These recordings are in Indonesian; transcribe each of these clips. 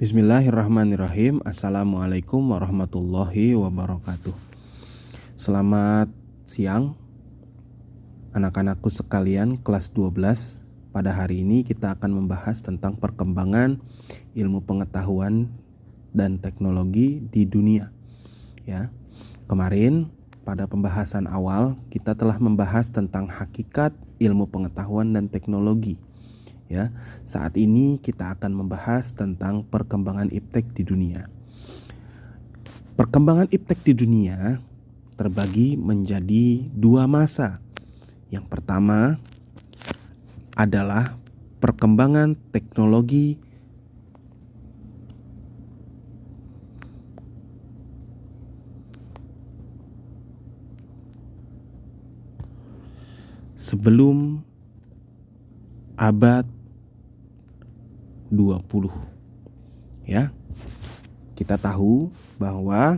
Bismillahirrahmanirrahim. Assalamualaikum warahmatullahi wabarakatuh. Selamat siang anak-anakku sekalian kelas 12. Pada hari ini kita akan membahas tentang perkembangan ilmu pengetahuan dan teknologi di dunia. Ya. Kemarin pada pembahasan awal kita telah membahas tentang hakikat ilmu pengetahuan dan teknologi. Ya, saat ini kita akan membahas tentang perkembangan iptek di dunia. Perkembangan iptek di dunia terbagi menjadi dua masa. Yang pertama adalah perkembangan teknologi sebelum abad 20. Ya. Kita tahu bahwa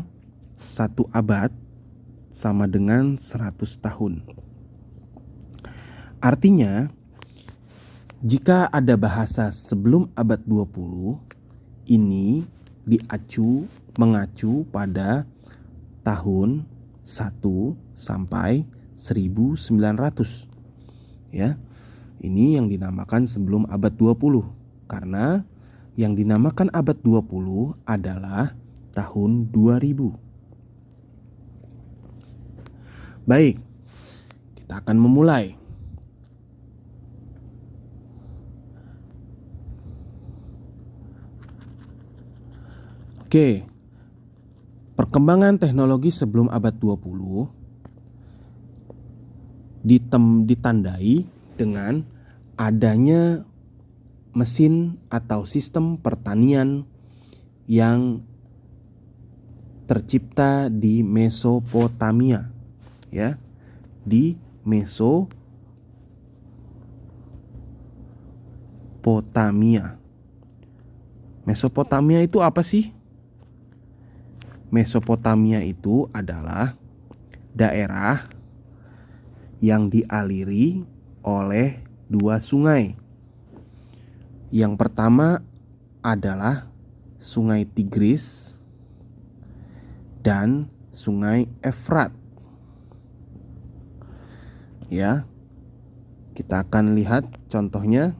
satu abad sama dengan 100 tahun. Artinya, jika ada bahasa sebelum abad 20, ini mengacu pada tahun 1 sampai 1900. Ya. Ini yang dinamakan sebelum abad 20. Karena yang dinamakan abad 20 adalah tahun 2000. Baik, kita akan memulai. Oke, perkembangan teknologi sebelum abad 20 ditandai dengan adanya mesin atau sistem pertanian yang tercipta di Mesopotamia, ya, di Mesopotamia. Mesopotamia itu apa sih? Mesopotamia itu adalah daerah yang dialiri oleh dua sungai. Yang pertama adalah Sungai Tigris dan Sungai Efrat. Ya. Kita akan lihat contohnya.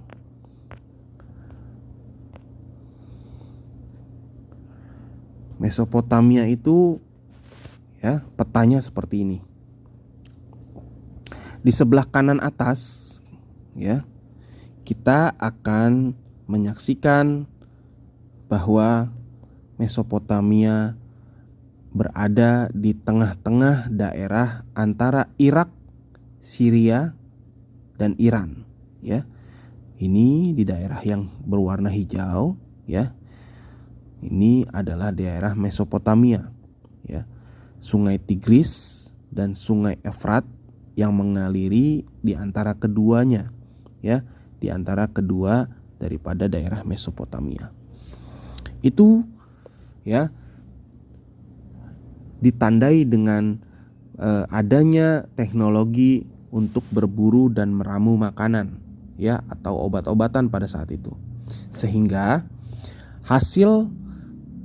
Mesopotamia itu, ya, petanya seperti ini. Di sebelah kanan atas, ya, kita akan menyaksikan bahwa Mesopotamia berada di tengah-tengah daerah antara Irak, Syria, dan Iran, ya. Ini di daerah yang berwarna hijau, ya. Ini adalah daerah Mesopotamia, ya. Sungai Tigris dan Sungai Efrat yang mengaliri di antara keduanya, ya, di antara kedua daripada daerah Mesopotamia. Itu, ya, ditandai dengan adanya teknologi untuk berburu dan meramu makanan, ya, atau obat-obatan pada saat itu. Sehingga hasil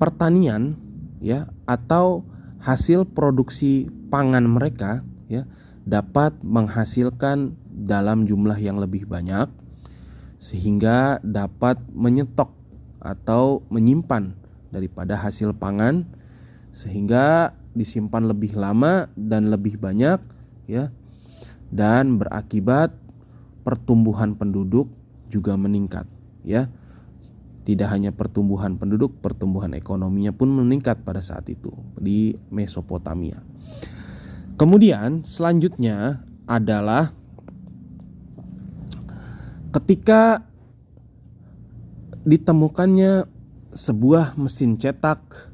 pertanian, ya, atau hasil produksi pangan mereka, ya, dapat menghasilkan dalam jumlah yang lebih banyak, sehingga dapat menyetok atau menyimpan daripada hasil pangan, sehingga disimpan lebih lama dan lebih banyak, ya, dan berakibat pertumbuhan penduduk juga meningkat, ya. Tidak hanya pertumbuhan penduduk, pertumbuhan ekonominya pun meningkat pada saat itu di Mesopotamia. Kemudian selanjutnya adalah ketika ditemukannya sebuah mesin cetak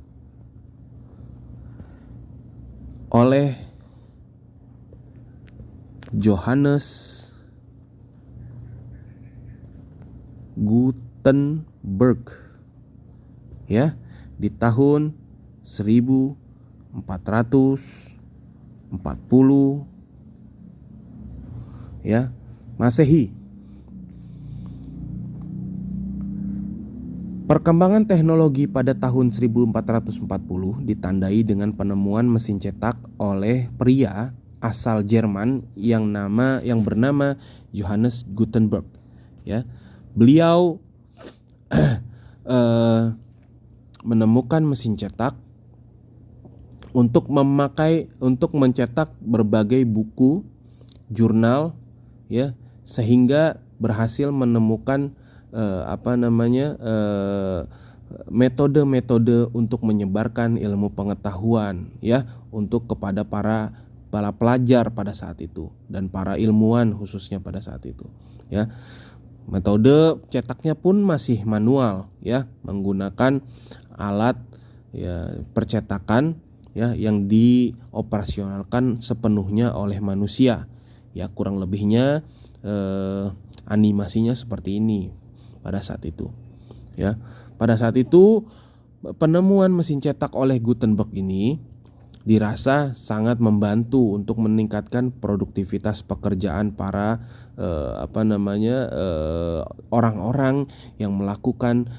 oleh Johannes Gutenberg, ya, di tahun 1440, ya, Masehi. Perkembangan teknologi pada tahun 1440 ditandai dengan penemuan mesin cetak oleh pria asal Jerman yang bernama Johannes Gutenberg. Ya, beliau menemukan mesin cetak untuk mencetak berbagai buku, jurnal, ya, sehingga berhasil menemukan metode-metode untuk menyebarkan ilmu pengetahuan, ya, untuk kepada para pelajar pada saat itu dan para ilmuwan khususnya pada saat itu, ya. Metode cetaknya pun masih manual, ya, menggunakan alat, ya, percetakan, ya, yang dioperasionalkan sepenuhnya oleh manusia, ya. Kurang lebihnya animasinya seperti ini pada saat itu, ya. Pada saat itu penemuan mesin cetak oleh Gutenberg ini dirasa sangat membantu untuk meningkatkan produktivitas pekerjaan para orang-orang yang melakukan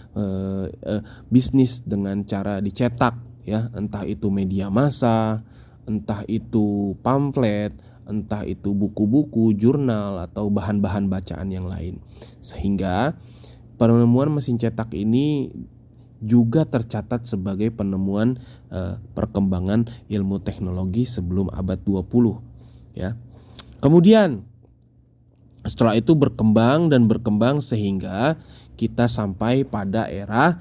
bisnis dengan cara dicetak, ya, entah itu media massa, entah itu pamflet, entah itu buku-buku, jurnal, atau bahan-bahan bacaan yang lain. Sehingga penemuan mesin cetak ini juga tercatat sebagai penemuan perkembangan ilmu teknologi sebelum abad 20, ya. Kemudian setelah itu berkembang sehingga kita sampai pada era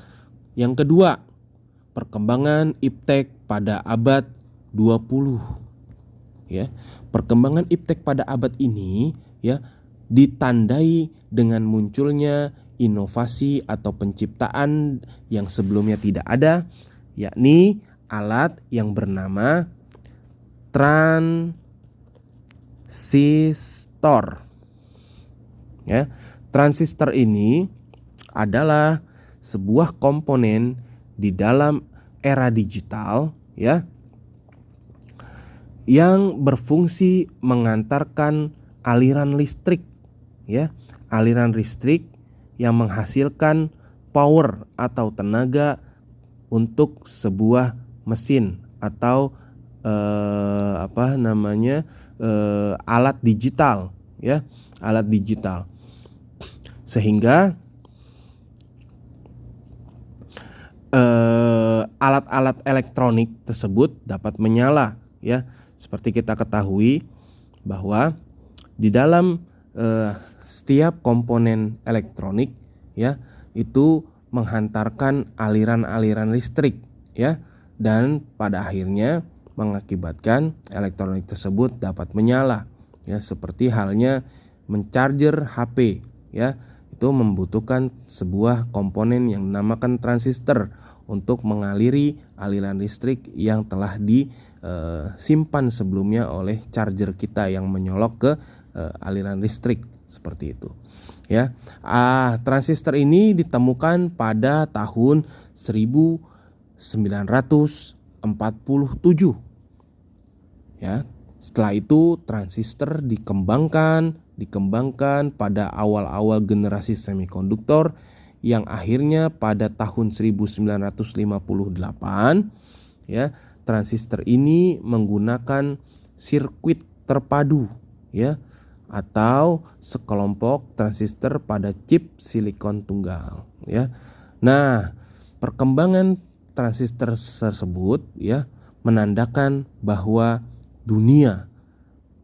yang kedua, perkembangan iptek pada abad 20, ya. Perkembangan iptek pada abad ini, ya, ditandai dengan munculnya inovasi atau penciptaan yang sebelumnya tidak ada, yakni alat yang bernama transistor. Ya, transistor ini adalah sebuah komponen di dalam era digital, ya, yang berfungsi mengantarkan aliran listrik, ya, aliran listrik yang menghasilkan power atau tenaga untuk sebuah mesin atau alat digital, ya, alat digital. Sehingga alat-alat elektronik tersebut dapat menyala, ya. Seperti kita ketahui bahwa di dalam setiap komponen elektronik, ya, itu menghantarkan aliran-aliran listrik, ya, dan pada akhirnya mengakibatkan elektronik tersebut dapat menyala, ya, seperti halnya mencharger HP, ya, itu membutuhkan sebuah komponen yang dinamakan transistor untuk mengaliri aliran listrik yang telah disimpan sebelumnya oleh charger kita yang menyolok ke aliran listrik, seperti itu, ya. Transistor ini ditemukan pada tahun 1947, ya. Setelah itu transistor dikembangkan pada awal-awal generasi semikonduktor yang akhirnya pada tahun 1958, ya, transistor ini menggunakan sirkuit terpadu, ya, atau sekelompok transistor pada chip silikon tunggal, ya. Nah, perkembangan transistor tersebut, ya, menandakan bahwa dunia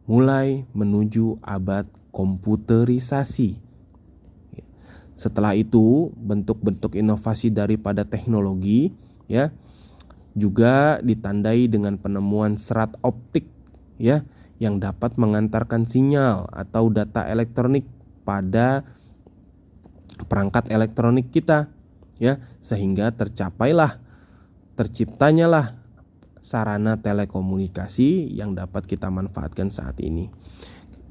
mulai menuju abad komputerisasi. Setelah itu, bentuk-bentuk inovasi daripada teknologi, ya, juga ditandai dengan penemuan serat optik, ya, yang dapat mengantarkan sinyal atau data elektronik pada perangkat elektronik kita, ya, sehingga terciptanya sarana telekomunikasi yang dapat kita manfaatkan saat ini.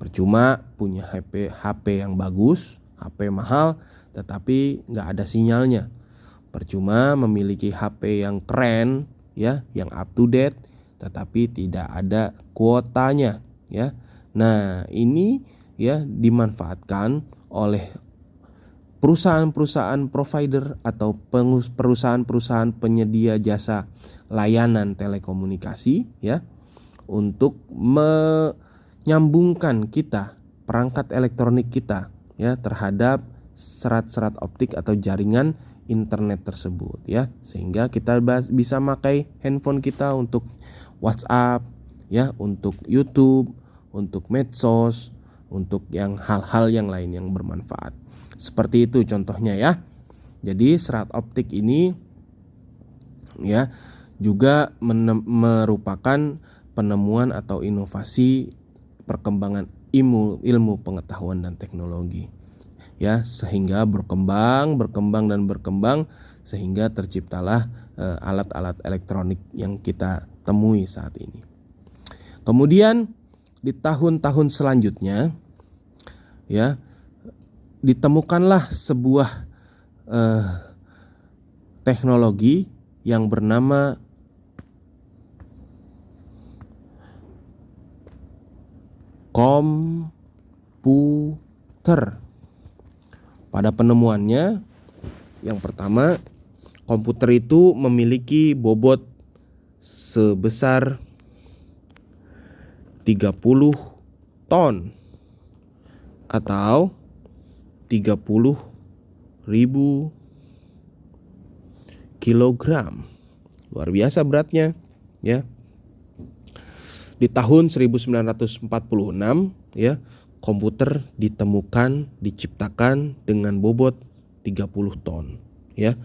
Percuma punya HP yang bagus, HP mahal, tetapi nggak ada sinyalnya. Percuma memiliki HP yang keren, ya, yang up to date, tetapi tidak ada kuotanya, ya. Nah, ini, ya, dimanfaatkan oleh perusahaan-perusahaan provider atau perusahaan-perusahaan penyedia jasa layanan telekomunikasi ya, untuk menyambungkan kita, perangkat elektronik kita ya, terhadap serat-serat optik atau jaringan internet tersebut ya, sehingga kita bisa pakai handphone kita untuk WhatsApp ya, untuk YouTube, untuk medsos, untuk yang hal-hal yang lain yang bermanfaat. Seperti itu contohnya ya. Jadi serat optik ini ya juga merupakan penemuan atau inovasi perkembangan ilmu pengetahuan dan teknologi ya, sehingga berkembang sehingga terciptalah alat-alat elektronik yang kita temui saat ini. Kemudian di tahun-tahun selanjutnya ya, ditemukanlah sebuah teknologi yang bernama komputer. Pada penemuannya, yang pertama, komputer itu memiliki bobot sebesar 30 ton atau 30.000 kilogram. Luar biasa beratnya ya. Di tahun 1946 ya, komputer diciptakan dengan bobot 30 ton ya.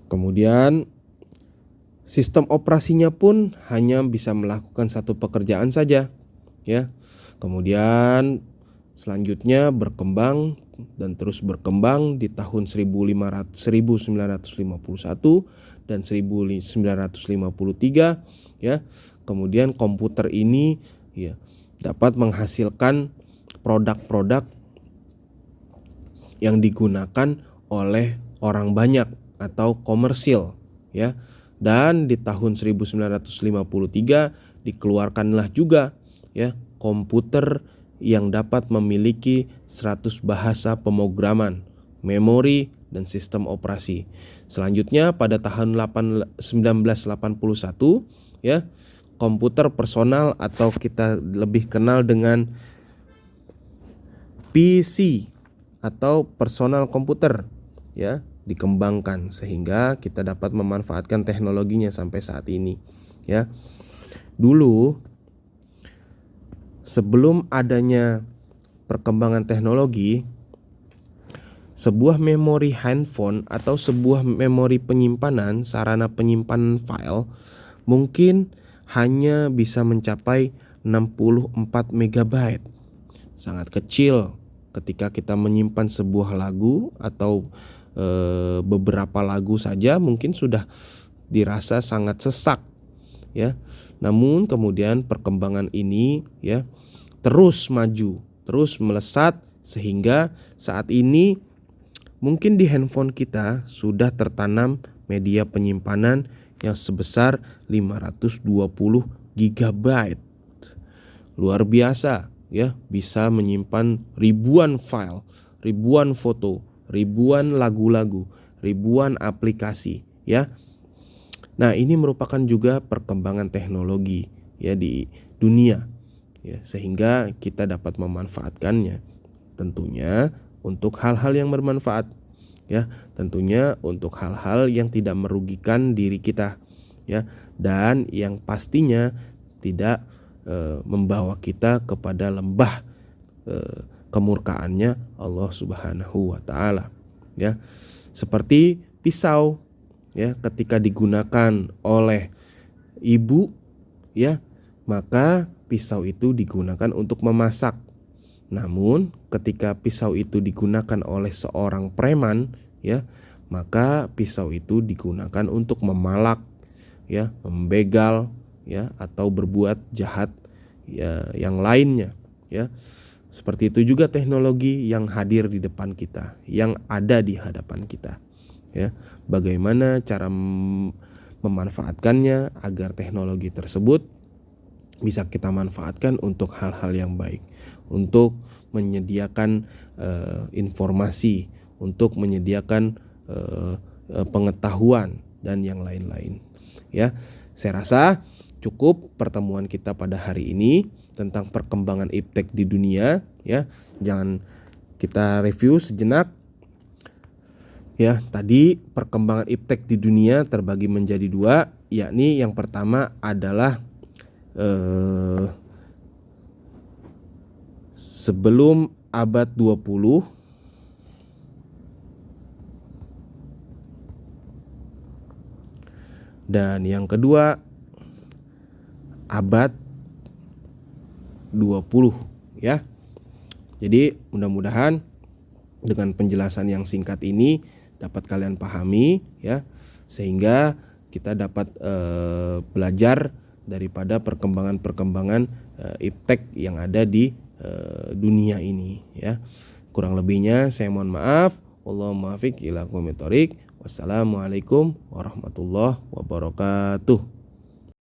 Kemudian sistem operasinya pun hanya bisa melakukan satu pekerjaan saja ya. Kemudian selanjutnya berkembang dan terus berkembang di tahun 1951 dan 1953 ya. Kemudian komputer ini ya dapat menghasilkan produk-produk yang digunakan oleh orang banyak atau komersil ya. Dan di tahun 1953 dikeluarkanlah juga ya komputer yang dapat memiliki 100 bahasa pemrograman, memori, dan sistem operasi. Selanjutnya pada tahun 1981 ya, komputer personal atau kita lebih kenal dengan PC atau personal komputer ya dikembangkan, sehingga kita dapat memanfaatkan teknologinya sampai saat ini ya. Dulu sebelum adanya perkembangan teknologi, sebuah memori handphone atau sebuah memori penyimpanan, sarana penyimpanan file mungkin hanya bisa mencapai 64 MB. Sangat kecil ketika kita menyimpan sebuah lagu atau beberapa lagu saja mungkin sudah dirasa sangat sesak ya. Namun kemudian perkembangan ini ya terus maju, terus melesat, sehingga saat ini mungkin di handphone kita sudah tertanam media penyimpanan yang sebesar 520 GB. Luar biasa ya, bisa menyimpan ribuan file, ribuan foto, ribuan lagu-lagu, ribuan aplikasi ya. Nah, ini merupakan juga perkembangan teknologi ya di dunia ya, sehingga kita dapat memanfaatkannya tentunya untuk hal-hal yang bermanfaat ya, tentunya untuk hal-hal yang tidak merugikan diri kita ya, dan yang pastinya tidak membawa kita kepada lembah kemurkaannya Allah Subhanahu wa taala ya. Seperti pisau ya, ketika digunakan oleh ibu ya, maka pisau itu digunakan untuk memasak. Namun ketika pisau itu digunakan oleh seorang preman ya, maka pisau itu digunakan untuk memalak ya, membegal ya, atau berbuat jahat ya yang lainnya ya. Seperti itu juga teknologi yang hadir di depan kita, yang ada di hadapan kita ya. Bagaimana cara memanfaatkannya agar teknologi tersebut bisa kita manfaatkan untuk hal-hal yang baik, untuk menyediakan informasi, untuk menyediakan pengetahuan dan yang lain-lain. Ya, saya rasa cukup pertemuan kita pada hari ini tentang perkembangan iptek di dunia. Ya, jangan kita review sejenak. Ya, tadi perkembangan iptek di dunia terbagi menjadi dua, yakni yang pertama adalah sebelum abad 20 dan yang kedua abad 20 ya. Jadi mudah-mudahan dengan penjelasan yang singkat ini dapat kalian pahami ya, sehingga kita dapat belajar daripada perkembangan iptek yang ada di dunia ini ya. Kurang lebihnya saya mohon maaf. Wallahul muwaffiq ila aqwamit thoriq. Wassalamualaikum warahmatullahi wabarakatuh.